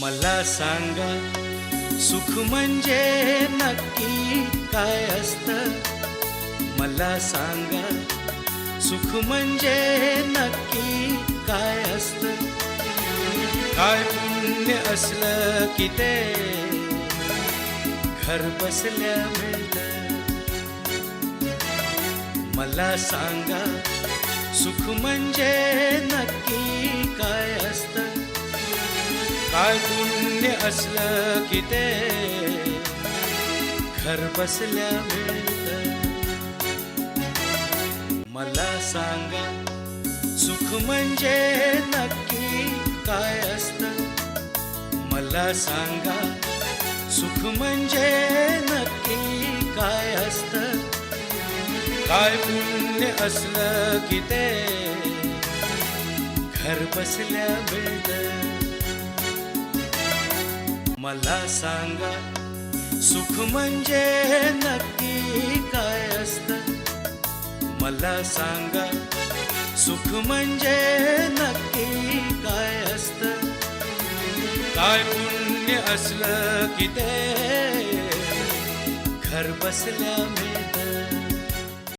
मला सांगा सुख म्हणजे नक्की काय असतं. मला सांगा सुख म्हणजे नक्की काय असतं. काय पुण्य असलं की ते घर बसल्या मिळतं. मला सांगा सुख म्हणजे नक्की काय असतं. काय पुण्य असलं की ते घर बसल्या मिळतं. मला सांगा सुख म्हणजे नक्की काय असतं. मला सांगा सुख म्हणजे नक्की काय असतं. काय पुण्य असलं की ते घर बसल्या मिळतं. मला सांगा सुख म्हणजे नक्की काय असतं. मला सांगा सुख म्हणजे नक्की काय असतं. काय पुण्य असलं की ते घर बसल्या मिळतं.